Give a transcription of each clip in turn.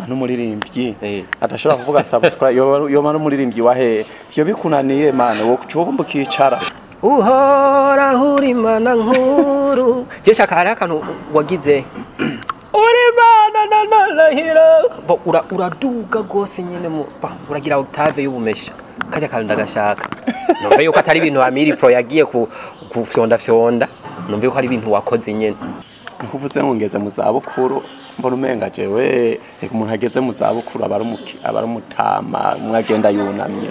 n'umuririmbyi adashobora kuvuga subscribe yo mara umuririmbyi wahe vyo bikunaniye mana wo kucumba kicara uhora huri mana nkuru je shaka hari akantu wagize uri mana nanalahira uraduga gose nyene mu uragira octave y'ubumesha kajya kandi ndagashaka numva yuko atari ibintu Amiri Pro yagiye kufyonda numva yuko ari ibintu wakoze nyene nkuvuze ngo ngeze mu zabukuru mbona umenga jewe umuntu ageze mu zabukuru abari umutama mwagenda yunamye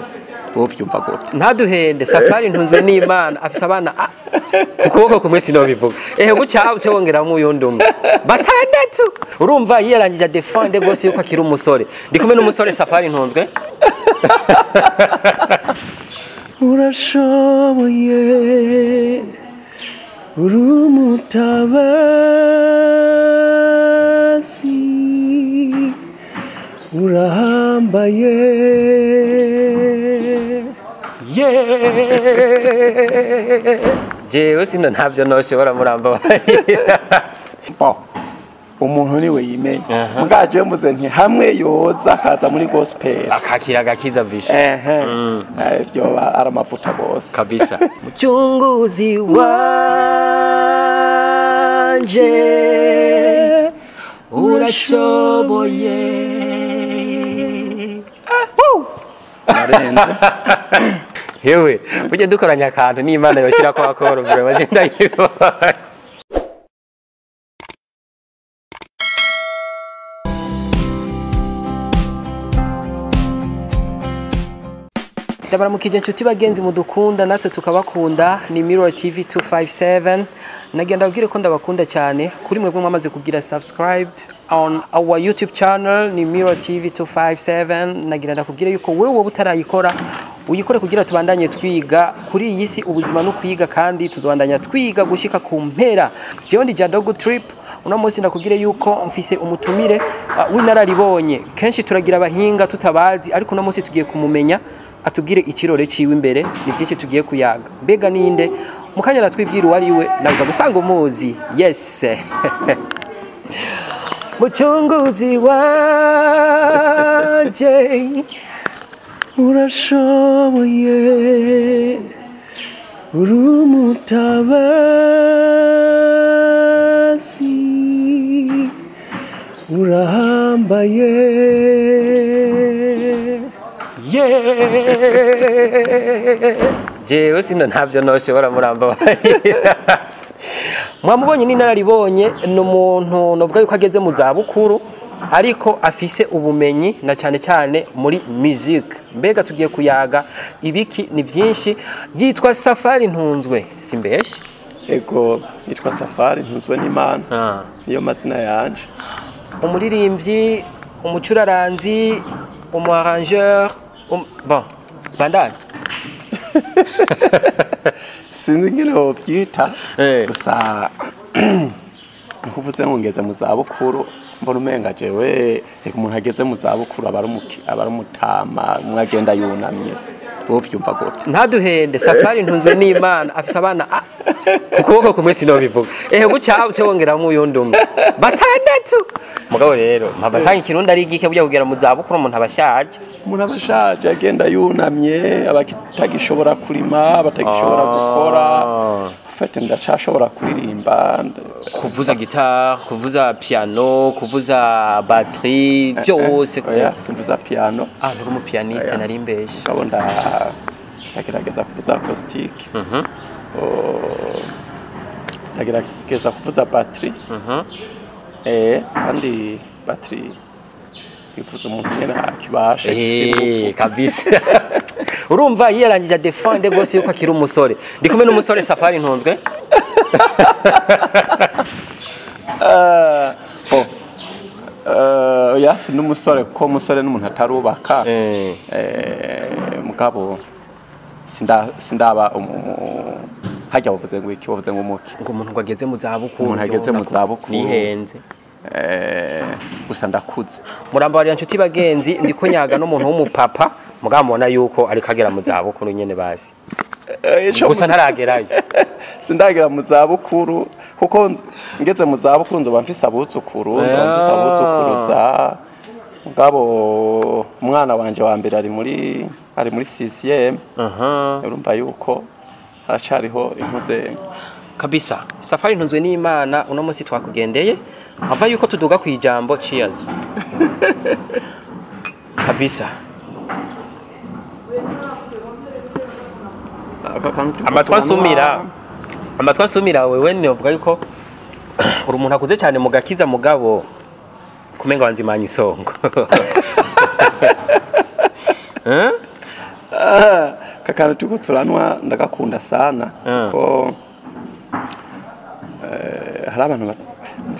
wovyumva gute ntaduhende Safari ntunzwe n'Imana afise abana kukuboko kumwe sinobivuga guca uce wongeramo uyundumwe batandatu urumva yiyarangije defende gose yuko akiri umusore ndi kumwe n'umusore Safari ntunzwe urashoboye urumutabazi urahambaye jewe sino ntavyo noshobora muramba umuntu niwe yimenya mugaje mbuze nti hamwe yoza akaza muri gospel akakira gakiza visho byo ara mavuta gose kabisa muchunguzi wanje urashoboye hewe uje dukoranya akantu n'Imana yoshira ko akoro vure bagenda yibo Ndabaramukije nshuti bagenzi mudukunda natwe tukabakunda ni Mirror TV 257 nagenda abwire ko ndabakunda cyane kuri mwebwe mwamaze kugira subscribe on our YouTube channel ni Mirror TV 257 nagira ndakubwire yuko wewe wowe utarayikora uyikore kugira tubandanye twiga kuri iyi si ubuzima no kwiga kandi tuzobandanya twiga gushika ku mpera jewe ndi Jadogo Trip uno munsi ndakubwire yuko mfise umutumire w'inararibonye kenshi turagira abahinga tutabazi ariko uno munsi tugiye kumumenya atubwire ikirore ciwe imbere ni byinshi tugiye kuyaga mbega ninde mukanya natwibwira wariwe navuga gusanga umuzi yes muchunguzi wanje urashoboye urumutabazi urahambaye jewe sino ntavyo noshobora muramba mwamubonye n'inararibonye n'umuntu novuga yuko ageze mu zabukuru ariko afise ubumenyi na cyane cyane muri music mbega tugiye kuyaga ibiki ni byinshi yitwa Safari ntunzwe simbeshi ego yitwa Safari ntunzwe n'Imana niyo mazina yanje umuririmbyi umucuraranzi umu-arrangeur bon bandani sinzi ngene wobyita gusa nkuvuze ngo ngeze mu zabukuru mbona umenga jewe umuntu ageze mu zabukuru abari umutama mwagenda yunamye wovyumva gute ntaduhende Safari ntunzwe n'Imana afise abana kukuboko kumwe sinobivuga guca uce wongeramo uyundumwe batandatu mugabo rero mpabasanga ikirundi ari igike bujya kugera mu zabukuru umuntu abashaje agenda yunamye abatagishobora kurima abatagishobora gukora fete ndacashobora kuririmba kuvuza guitar kuvuza piano kuvuza batterie byose simvuza piano nturi umu pianiste nari mbeshe gabonda ndagerageza kuvuza acoustic ndagerageza kuvuza batterie kandi batterie ivuza umuntu nyene akibashe kabisa urumva yiyarangije defende gose yuko akiri umusore ndi kumwe n'umusore Safari ntunzwe yasi n'umusore kuko umusore n'umuntu atarubaka mugabo sindaba hajya bavuze ngo iki bavuze ngo umuki ngo umuntu ageze mu zabukuru umuntu ageze mu zabukuru nihenze gusa ndakuze muramba bari nshuti bagenzi ndiko nyaga n'umuntu w'umupapa mugamubona yuko ari kagera mu zabukuru nyene basi gusa ntaragerayo sindagera mu zabukuru kuko ngeze mu zabukuru nzoba mfise abuzukuru nzoba mfise abuzukuruza mugabo umwana wanje wa mbere ari muri 6e urumva yuko haracariho impuze kabisa. Safari ntunzwe n'Imana uno munsi twakugendeye ava yuko tuduga ku ijambo cheers kabisa. amatwa nsumira wewe novuga yuko uri umuntu akuze cyane mu gakiza mugabo kumenga wanzimanya isongo kakana tuko turanwa ndagakunda sana ko hari abantu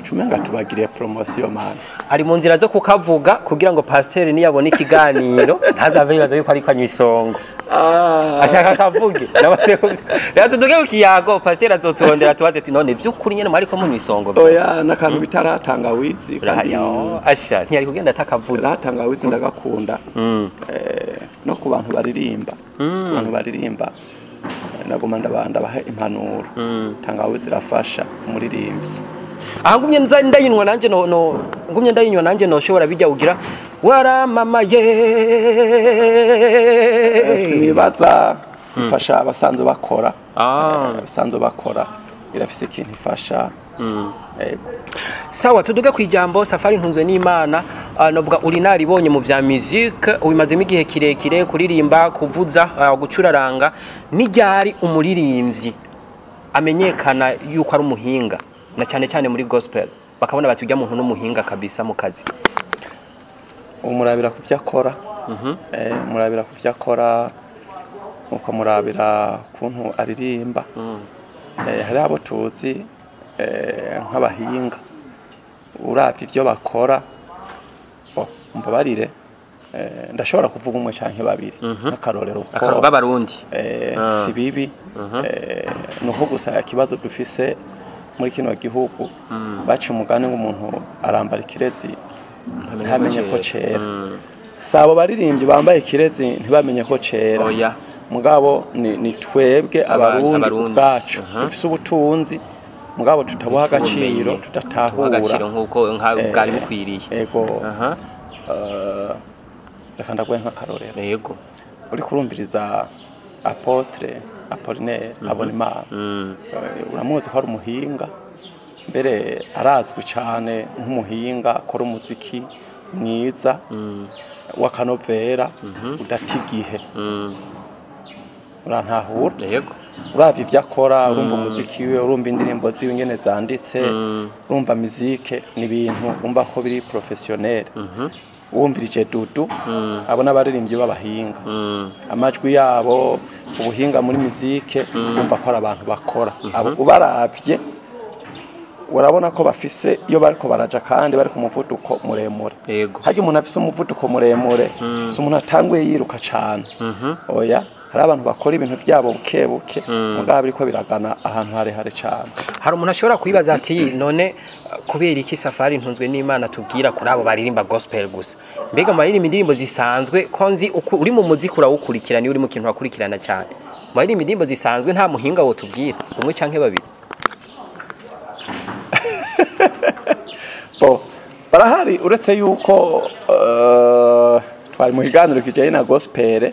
ucumenga tubagiriye promotion man ari mu nzira zo kukavuga kugira ngo pasteur niyabona ikiganiro ntazave bibaza yuko ari kwanywa isongo ashaka kavuge rero tuduge ukiyago pasteur azotondera tubaze ati none vy'ukuri nyene mwari ko munywa isongo oya nakantu bitaratanga wizi asha ntiyari kugenda atakavuze ratanga wizi ndagakunda no ku bantu baririmba nagoma ndabanda bahe impanuro tangawizi rafasha umuririmbyi ahangumye ndayinywa nanje ngumye ndayinywa nanje noshobora bijya ugira waramamaye sinibaza ifasha abasanzwe bakora abasanzwe bakora irafise ikintu ifasha sawa tuduge ku ijambo Safari ntunzwe n'Imana novuga uri naribonye mu vya musique ubimazemo igihe kirekire kuririmba kuvuza gucuraranga nijyari umuririmbyi amenyekana yuko ari umuhinga na cyane muri gospel bakabona bati ujya muntu n'umuhinga kabisa mu kazi umurabira kuvya akora murabira kuvya akora uko murabira kuntu aririmba hari abo tuzi nk'abahinga uravye ivyo bakora mbabarire ndashobora kuvuga umwe canke babiri n'akarorero ko b'abarundi si bibi nuko gusa ikibazo dufise muri kino gihugu baci umugani ng'umuntu arambara ikirezi ntamenye ko cera sabo baririmbyi bambaye ikirezi ntibamenye ko cera oya mugabo ni twebwe abarundi bacu dufise ubutunzi mugabo tutabuha agaciro tudatahura nkuko bwari bukwiriye yego reka ndaguhe nk'akarorero yego uri kurumviriza Apotre Apollinaire Habonimana uramuzi ko ari umuhinga mbere arazwi cyane nk'umuhinga akora umuziki mwiza w'akanovera udatigihe urantahura yego uravye ivyo akora urumva umuziki we urumva indirimbo ziwe ingene zanditse urumva muzike ni ibintu umva ko biri professionnel wumvirije Dudu abona abaririmbyi b'abahinga amajwi yabo ubuhinga muri muzike umva ko ari abantu bakora abo ubaravye urabona ko bafise iyo bariko baraja kandi bari ku muvuduko muremure yego haje umuntu afise umuvuduko muremure so umuntu atanguye yiruka cyane oya hari abantu bakora ibintu byabo bukebuke mugabo biriko biragana ahantu harehare cyane hari umuntu ashobora kwibaza ati none kubera iki Safari ntunzwe n'Imana tubwira kuri abo baririmba gospel gusa mbega maririmba indirimbo zisanzwe konzi uri mu muziki urawukurikirana uri mu kintu wakurikirana cyane maririmba indirimbo zisanzwe nta muhinga wo tubwira umwe canke babiri barahari uretse yuko twari mu kiganiro kijanye na gospel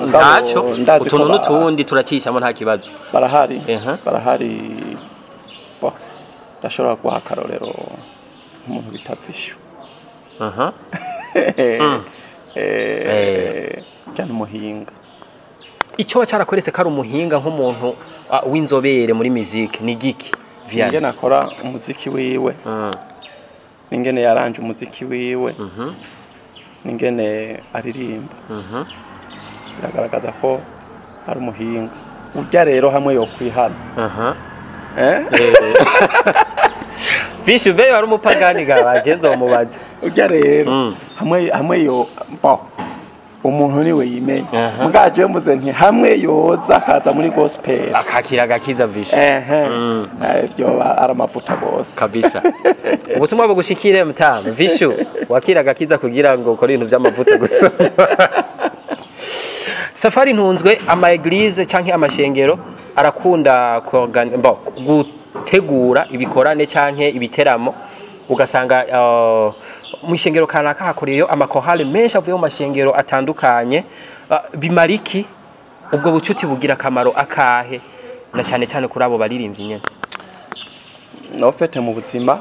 ndaco utuntu n'utundi turakishamo nta kibazo barahari ndashobora guha akarorero nk'umuntu bita Vishu cyane umuhinga icyo cyarakorese ko ari umuhinga nk'umuntu w'inzobere muri musique ni giki Vianney nakora umuziki wiwe ningene yaranje umuziki wiwe ningene aririmba biragaragaza ko ari umuhinga urya rero hamwe yo kwihana Vishu be wari umupagani gabaje nzomubaza urya rero hamwe yo umuntu niwe yimenya mugaje muze nti hamwe yoza akaza muri gospel akakira gakiza Vishu byo ari amavuta bose kabisa ubutumwa bwo gushikire mutama Vishu wakira gakiza kugira ngo ukore ibintu by'amavuta gusa Safari ntunzwe ama eglise canke amashengero arakunda gutegura ibikorane canke ibiteramo ugasanga mu ishengero kanaka hakoreyeyo amakorale menshi avuye mu mashengero atandukanye, bimariki ubwo bucuti bugira akamaro akahe na cyane cyane kuri abo baririmbyi nyene? No fete mu buzima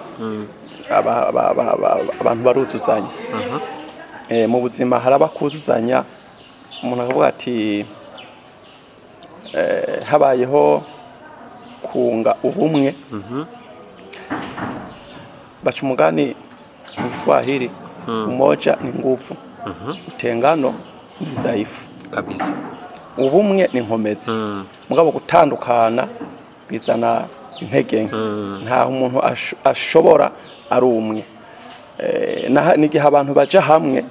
abantu baruzuzanya. Mu buzima haraba kuzuzanya, umuntu akavuga ati habayeho kunga ubumwe. Baca umugani mu Kiswahili, umoja ni nguvu, utengano ni udhaifu kabisa. Ubumwe ni inkomezi, mugabo gutandukana bizana intege nke. Nta umuntu ashobora ari umwe. N'igihe abantu baja hamwe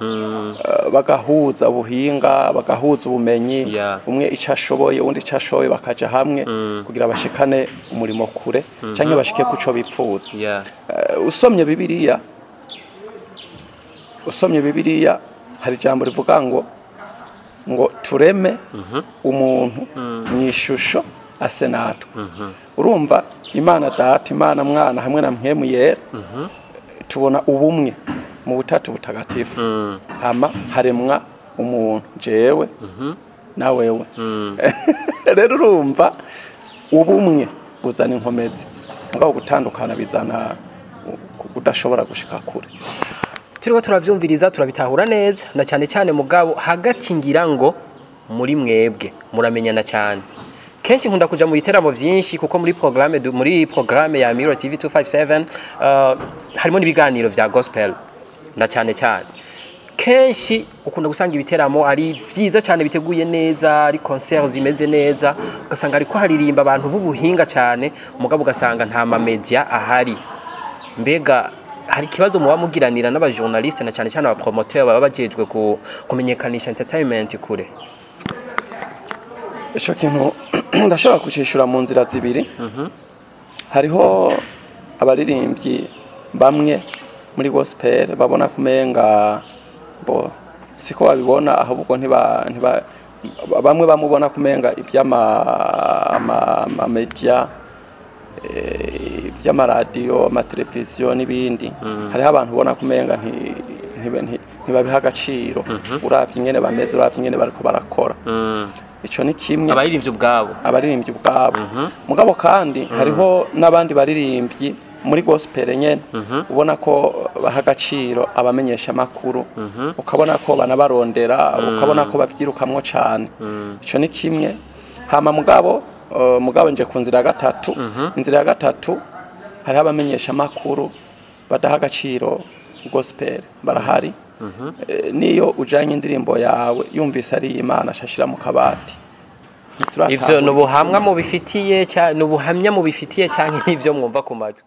bagahuza ubuhinga, bagahuza ubumenyi, umwe icyo ashoboye undi icyo ashoboye, bakaja hamwe kugira bashikane umurimo kure canke bashike kuco bipfuza. Usomye Bibiliya hari ijambo rivuga ngo tureme umuntu mw'ishusho ase natwe. Urumva Imana Data, Imana Mwana hamwe na Mpwemu Yera, tubona ubumwe mu butatu butagatifu. Hama haremwa umuntu, jewe na wewe. Rero urumva ubumwe buzana inkomezi, mugabo gutandukana bizana kudashobora gushika kure. Turiko turavyumviriza, turabitahura neza, na cyane cyane mugabo hagati ngira ngo muri mwebwe muramenyana cyane. Kenshi nkunda kuja mu biteramo vyinshi kuko muri programme ya Mirror TV 257 harimo nibiganiro vya gospel na cyane cyane. Kenshi ukunda gusanga ibiteramo ari vyiza cyane, biteguye neza, ari concert zimeze neza, ugasanga ariko haririmba abantu b'ubuhinga cyane, umugabo ugasanga nta ma media ahari. Mbega hari kibazo muba mugiranira n'abajournaliste na cyane cyane abapromoteur baba bajejwe kumenyekanisha entertainment kure? Ico kintu ndashobora kucishura mu nzira zibiri. Hariho abaririmbyi bamwe muri gospel babona kumenga siko babibona, ahubwo bamwe bamubona kumenga ivy'ama media, ivy'amaradiyo, amateleviziyo n'ibindi. Hariho abantu ubona kumenga ntibabiha agaciro, uravye ingene bameze, uravye ingene bariko barakora. Ico ni kimwe, abaririmbyi ubwabo. Mugabo kandi hariho n'abandi baririmbyi muri gospel nyene ubona ko baha agaciro abamenyesha makuru, ukabona ko banabarondera, ukabona ko bavyirukamwo cane. Ico ni kimwe. Hama mugabo nje ku nzira ya gatatu. Inzira ya gatatu hariho abamenyesha makuru badaha agaciro gospel, barahari. Niyo ujanye indirimbo yawe yumvise ari Imana ashashira mu kabati. Ivyo nubuhamya mu bifitiye cyane, nubuhamya mu bifitiye cyane n'ivyo mwumva ku matwi.